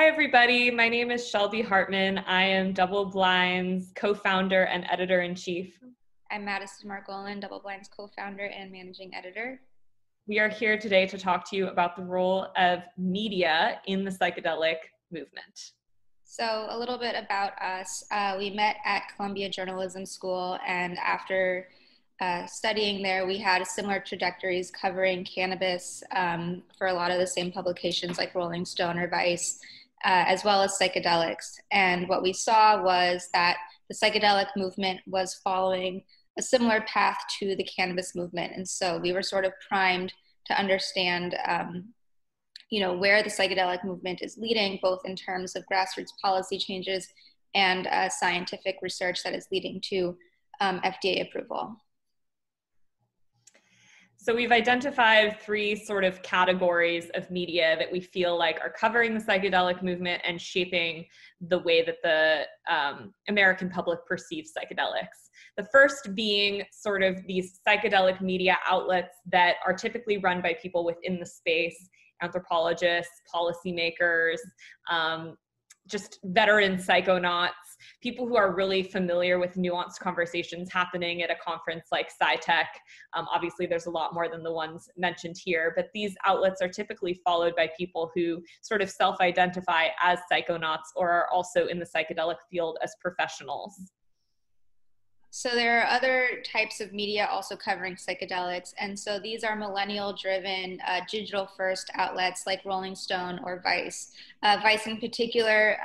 Hi, everybody. My name is Shelby Hartman. I am DoubleBlind's co-founder and editor-in-chief. I'm Madison Margolin, DoubleBlind's co-founder and managing editor. We are here today to talk to you about the role of media in the psychedelic movement. So a little bit about us. We met at Columbia Journalism School, and after studying there, we had similar trajectories covering cannabis for a lot of the same publications like Rolling Stone or Vice, as well as psychedelics. And what we saw was that the psychedelic movement was following a similar path to the cannabis movement. And so we were sort of primed to understand where the psychedelic movement is leading, both in terms of grassroots policy changes and scientific research that is leading to FDA approval. So we've identified three sort of categories of media that we feel like are covering the psychedelic movement and shaping the way that the American public perceives psychedelics. The first being sort of these psychedelic media outlets that are typically run by people within the space, anthropologists, policymakers, just veteran psychonauts, people who are really familiar with nuanced conversations happening at a conference like PsyTech. Obviously, there's a lot more than the ones mentioned here, but these outlets are typically followed by people who sort of self-identify as psychonauts or are also in the psychedelic field as professionals. So there are other types of media also covering psychedelics. And so these are millennial-driven, digital-first outlets like Rolling Stone or Vice. Vice in particular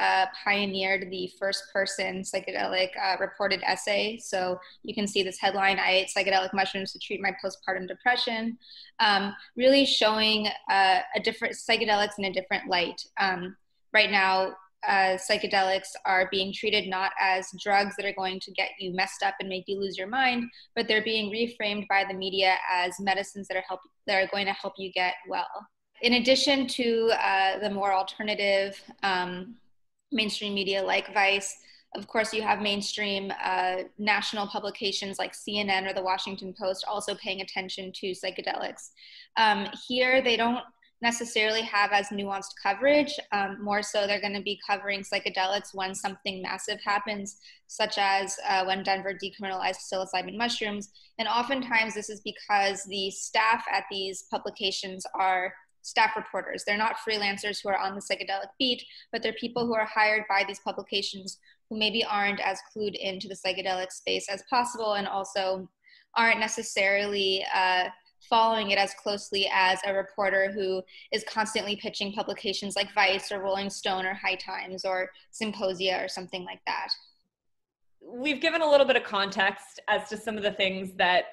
pioneered the first-person psychedelic reported essay. So you can see this headline, "I ate psychedelic mushrooms to treat my postpartum depression," really showing different psychedelics in a different light. Right now, psychedelics are being treated not as drugs that are going to get you messed up and make you lose your mind, but they're being reframed by the media as medicines that are going to help you get well. In addition to the more alternative mainstream media like Vice, of course, you have mainstream national publications like CNN or the Washington Post also paying attention to psychedelics. Here, they don't necessarily have as nuanced coverage. More so, they're going to be covering psychedelics when something massive happens, such as when Denver decriminalized psilocybin mushrooms. And oftentimes this is because the staff at these publications are staff reporters. They're not freelancers who are on the psychedelic beat, but they're people who are hired by these publications who maybe aren't as clued into the psychedelic space as possible, and also aren't necessarily following it as closely as a reporter who is constantly pitching publications like Vice or Rolling Stone or High Times or Symposia or something like that. We've given a little bit of context as to some of the things that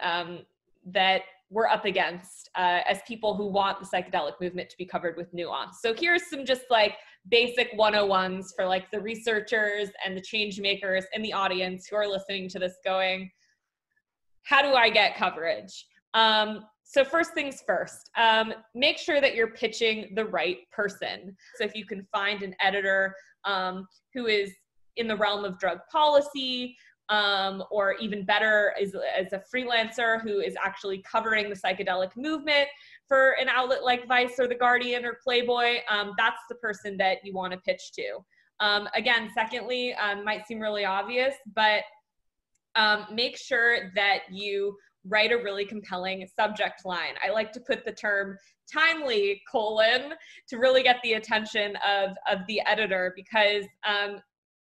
that we're up against as people who want the psychedelic movement to be covered with nuance. So here's some just like basic 101s for like the researchers and the change makers in the audience who are listening to this going, how do I get coverage? So first things first, make sure that you're pitching the right person. So if you can find an editor who is in the realm of drug policy, or even better, as a freelancer who is actually covering the psychedelic movement for an outlet like Vice or The Guardian or Playboy, that's the person that you want to pitch to. Again, secondly, might seem really obvious, but make sure that you write a really compelling subject line. I like to put the term timely : to really get the attention of the editor, because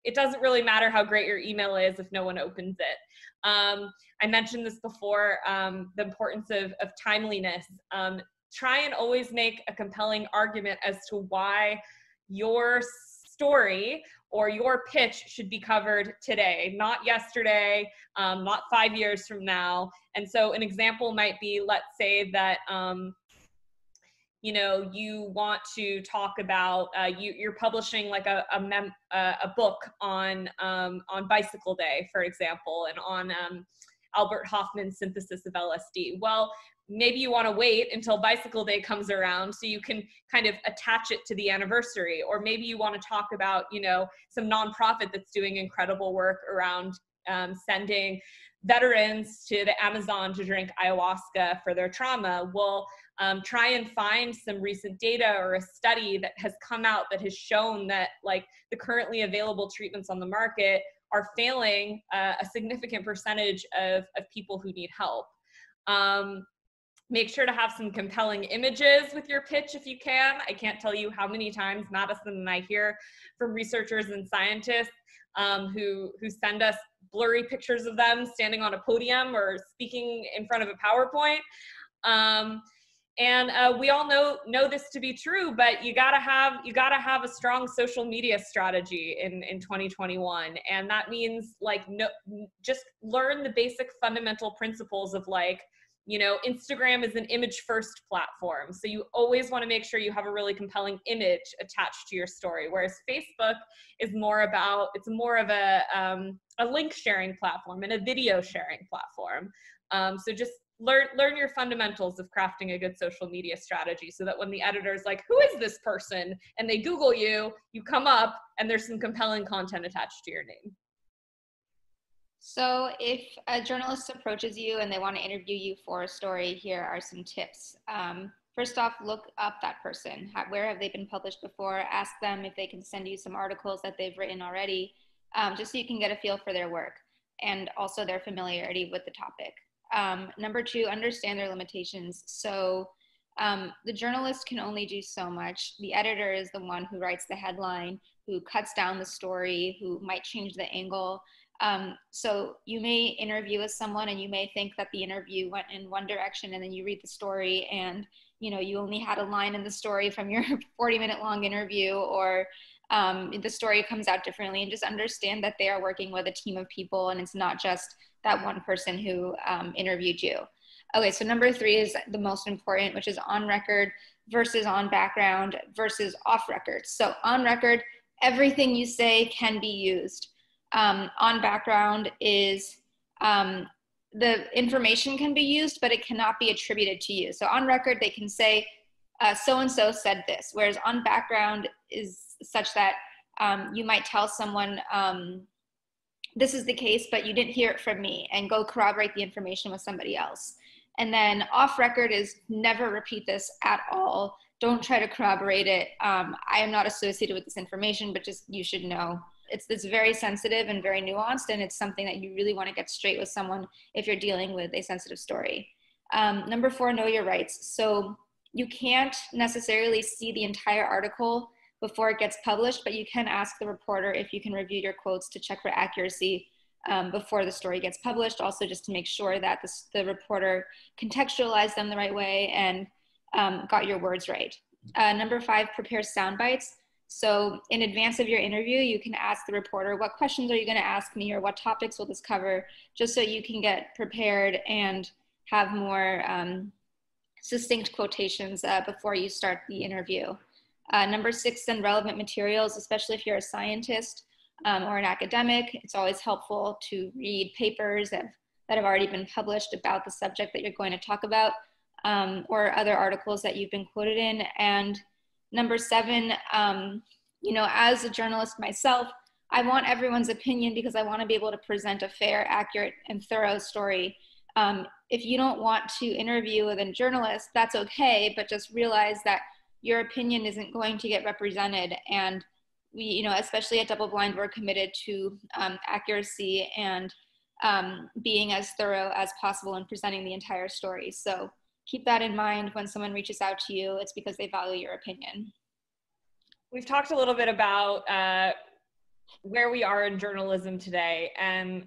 it doesn't really matter how great your email is if no one opens it. I mentioned this before, the importance of timeliness. Try and always make a compelling argument as to why your story or your pitch should be covered today, not yesterday, not 5 years from now. And so an example might be, let's say that you want to talk about, you're publishing like a book on Bicycle Day, for example, and on Albert Hoffman's synthesis of LSD. Well, maybe you want to wait until Bicycle Day comes around so you can kind of attach it to the anniversary. Or maybe you want to talk about, some nonprofit that's doing incredible work around sending veterans to the Amazon to drink ayahuasca for their trauma, will try and find some recent data or a study that has come out that has shown that like the currently available treatments on the market are failing a significant percentage of people who need help. Make sure to have some compelling images with your pitch if you can. I can't tell you how many times Madison and I hear from researchers and scientists who send us blurry pictures of them standing on a podium or speaking in front of a PowerPoint. And we all know this to be true, but you gotta have a strong social media strategy in 2021, and that means like just learn the basic fundamental principles of like, you know, Instagram is an image first platform. So you always want to make sure you have a really compelling image attached to your story. Whereas Facebook is more of a link sharing platform and a video sharing platform. So just learn your fundamentals of crafting a good social media strategy so that when the editor's like, who is this person? And they Google you, you come up and there's some compelling content attached to your name. So if a journalist approaches you and they want to interview you for a story, here are some tips. First off, look up that person. Where have they been published before? Ask them if they can send you some articles that they've written already, just so you can get a feel for their work and also their familiarity with the topic. Number two, understand their limitations. So the journalist can only do so much. The editor is the one who writes the headline, who cuts down the story, who might change the angle. So you may interview with someone and you may think that the interview went in one direction, and then you read the story and, you know, you only had a line in the story from your 40-minute long interview, or the story comes out differently. And just understand that they are working with a team of people and it's not just that one person who interviewed you. Okay, so number three is the most important, which is on record versus on background versus off record. So on record, everything you say can be used. On background is the information can be used, but it cannot be attributed to you. So on record, they can say, so-and-so said this, whereas on background is such that you might tell someone, this is the case, but you didn't hear it from me, and go corroborate the information with somebody else. And then off record is never repeat this at all. Don't try to corroborate it. I am not associated with this information, but just you should know. It's very sensitive and very nuanced, and it's something that you really want to get straight with someone if you're dealing with a sensitive story. Number four, know your rights. So you can't necessarily see the entire article before it gets published, but you can ask the reporter if you can review your quotes to check for accuracy before the story gets published, also just to make sure that the reporter contextualized them the right way and got your words right. Number five, prepare sound bites. So in advance of your interview, you can ask the reporter, what questions are you going to ask me, or what topics will this cover, just so you can get prepared and have more succinct quotations before you start the interview. Number six, send relevant materials, especially if you're a scientist or an academic. It's always helpful to read papers that have already been published about the subject that you're going to talk about, or other articles that you've been quoted in. And number seven, you know, as a journalist myself, I want everyone's opinion because I want to be able to present a fair, accurate, and thorough story. If you don't want to interview with a journalist, that's okay, but just realize that your opinion isn't going to get represented. And we, you know, especially at DoubleBlind, we're committed to accuracy and being as thorough as possible in presenting the entire story. So keep that in mind when someone reaches out to you. It's because they value your opinion. We've talked a little bit about where we are in journalism today, and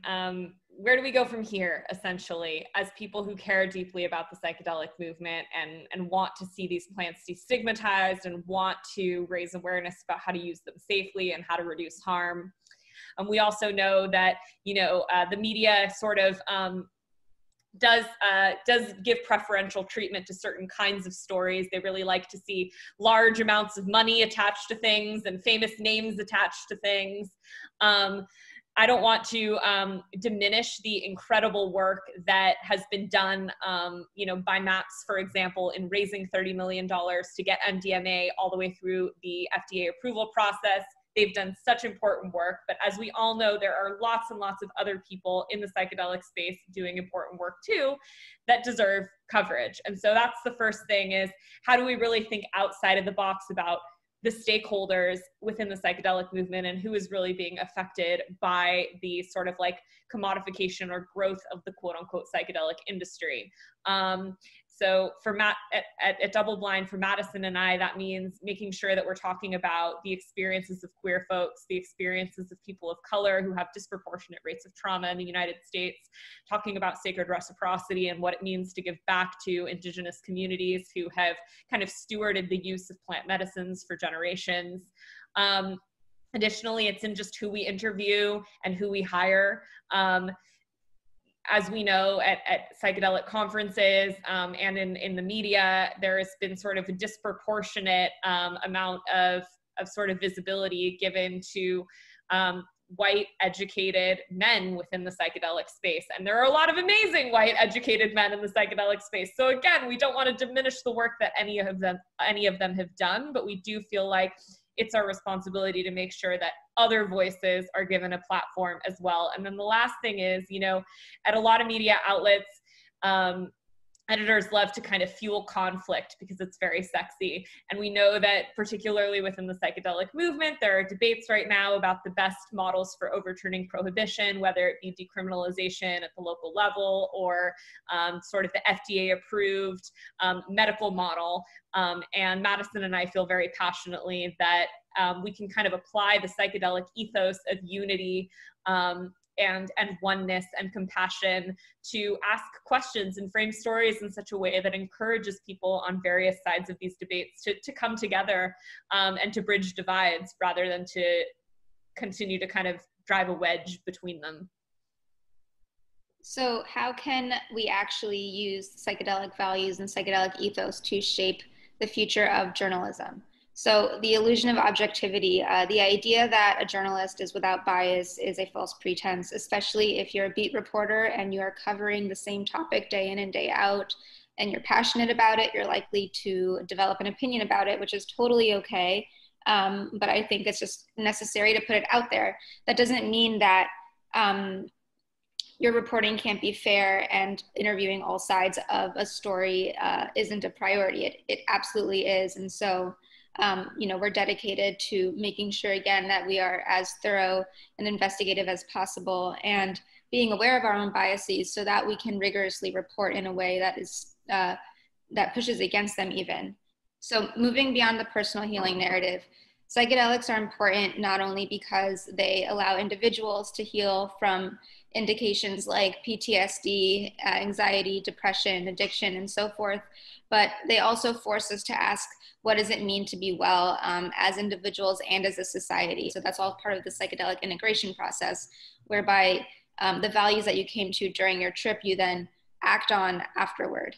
where do we go from here, essentially, as people who care deeply about the psychedelic movement and want to see these plants destigmatized and want to raise awareness about how to use them safely and how to reduce harm. And we also know that, you know, the media sort of does give preferential treatment to certain kinds of stories. They really like to see large amounts of money attached to things and famous names attached to things. I don't want to diminish the incredible work that has been done, you know, by MAPS, for example, in raising $30 million to get MDMA all the way through the FDA approval process. They've done such important work, but as we all know, there are lots and lots of other people in the psychedelic space doing important work too that deserve coverage. And so that's the first thing, is how do we really think outside of the box about the stakeholders within the psychedelic movement and who is really being affected by the sort of like commodification or growth of the quote unquote psychedelic industry. So for at DoubleBlind, for Madison and I, that means making sure that we're talking about the experiences of queer folks, the experiences of people of color who have disproportionate rates of trauma in the United States, talking about sacred reciprocity and what it means to give back to Indigenous communities who have kind of stewarded the use of plant medicines for generations. Additionally, it's in just who we interview and who we hire. As we know, at psychedelic conferences and in the media, there has been sort of a disproportionate amount of sort of visibility given to white educated men within the psychedelic space. And there are a lot of amazing white educated men in the psychedelic space. So again, we don't want to diminish the work that any of them have done, but we do feel like it's our responsibility to make sure that other voices are given a platform as well. And then the last thing is, you know, at a lot of media outlets, editors love to kind of fuel conflict because it's very sexy. And we know that particularly within the psychedelic movement, there are debates right now about the best models for overturning prohibition, whether it be decriminalization at the local level or sort of the FDA approved medical model. And Madison and I feel very passionately that we can kind of apply the psychedelic ethos of unity and oneness and compassion to ask questions and frame stories in such a way that encourages people on various sides of these debates to come together and to bridge divides rather than to continue to kind of drive a wedge between them. So how can we actually use psychedelic values and psychedelic ethos to shape the future of journalism? So the illusion of objectivity, the idea that a journalist is without bias is a false pretense, especially if you're a beat reporter and you are covering the same topic day in and day out, and you're passionate about it, you're likely to develop an opinion about it, which is totally okay. But I think it's just necessary to put it out there. That doesn't mean that your reporting can't be fair and interviewing all sides of a story isn't a priority. It absolutely is. And so, you know, we're dedicated to making sure, again, that we are as thorough and investigative as possible and being aware of our own biases so that we can rigorously report in a way that is that pushes against them even. So moving beyond the personal healing narrative, psychedelics are important not only because they allow individuals to heal from indications like PTSD, anxiety, depression, addiction, and so forth, but they also force us to ask, what does it mean to be well as individuals and as a society? So that's all part of the psychedelic integration process, whereby the values that you came to during your trip, you then act on afterward.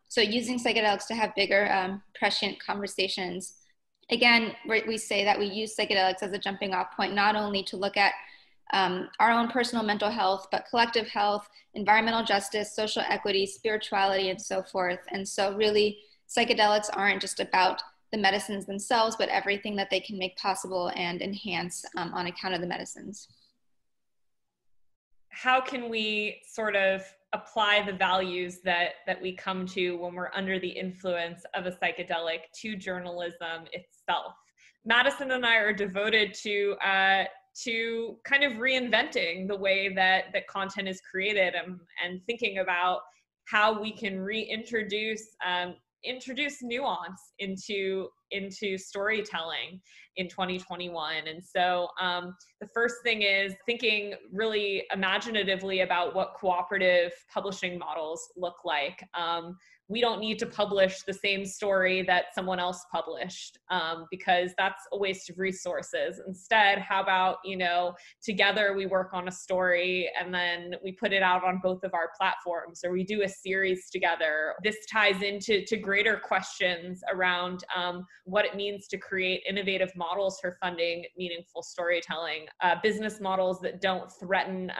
So using psychedelics to have bigger prescient conversations. Again, we say that we use psychedelics as a jumping off point, not only to look at our own personal mental health, but collective health, environmental justice, social equity, spirituality, and so forth. And so really, psychedelics aren't just about the medicines themselves, but everything that they can make possible and enhance on account of the medicines. How can we sort of apply the values that we come to when we're under the influence of a psychedelic to journalism itself? Madison and I are devoted to kind of reinventing the way that content is created and thinking about how we can reintroduce introduce nuance into storytelling in 2021. And so the first thing is thinking really imaginatively about what cooperative publishing models look like. We don't need to publish the same story that someone else published because that's a waste of resources. Instead, how about, you know, together we work on a story and then we put it out on both of our platforms, or we do a series together. This ties into greater questions around what it means to create innovative models for funding meaningful storytelling, business models that don't threaten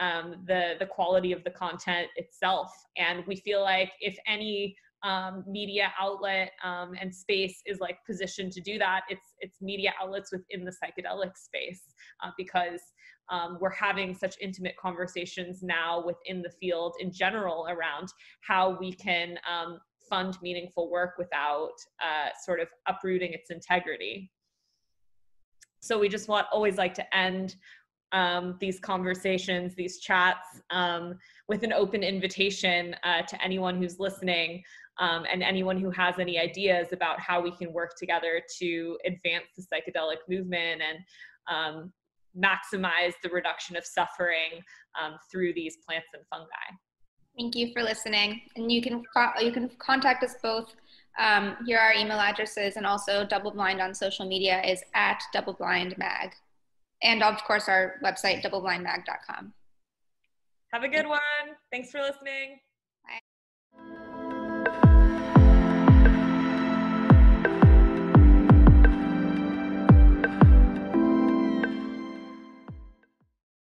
the quality of the content itself. And we feel like if any media outlet and space is like positioned to do that. It's media outlets within the psychedelic space because we're having such intimate conversations now within the field in general around how we can fund meaningful work without sort of uprooting its integrity. So we just always like to end these conversations, these chats, with an open invitation to anyone who's listening and anyone who has any ideas about how we can work together to advance the psychedelic movement and maximize the reduction of suffering through these plants and fungi. Thank you for listening. And you can contact us both. Here are our email addresses, and also DoubleBlind on social media is at DoubleBlind Mag. And of course, our website, doubleblindmag.com. Have a good one. Thanks for listening. Bye.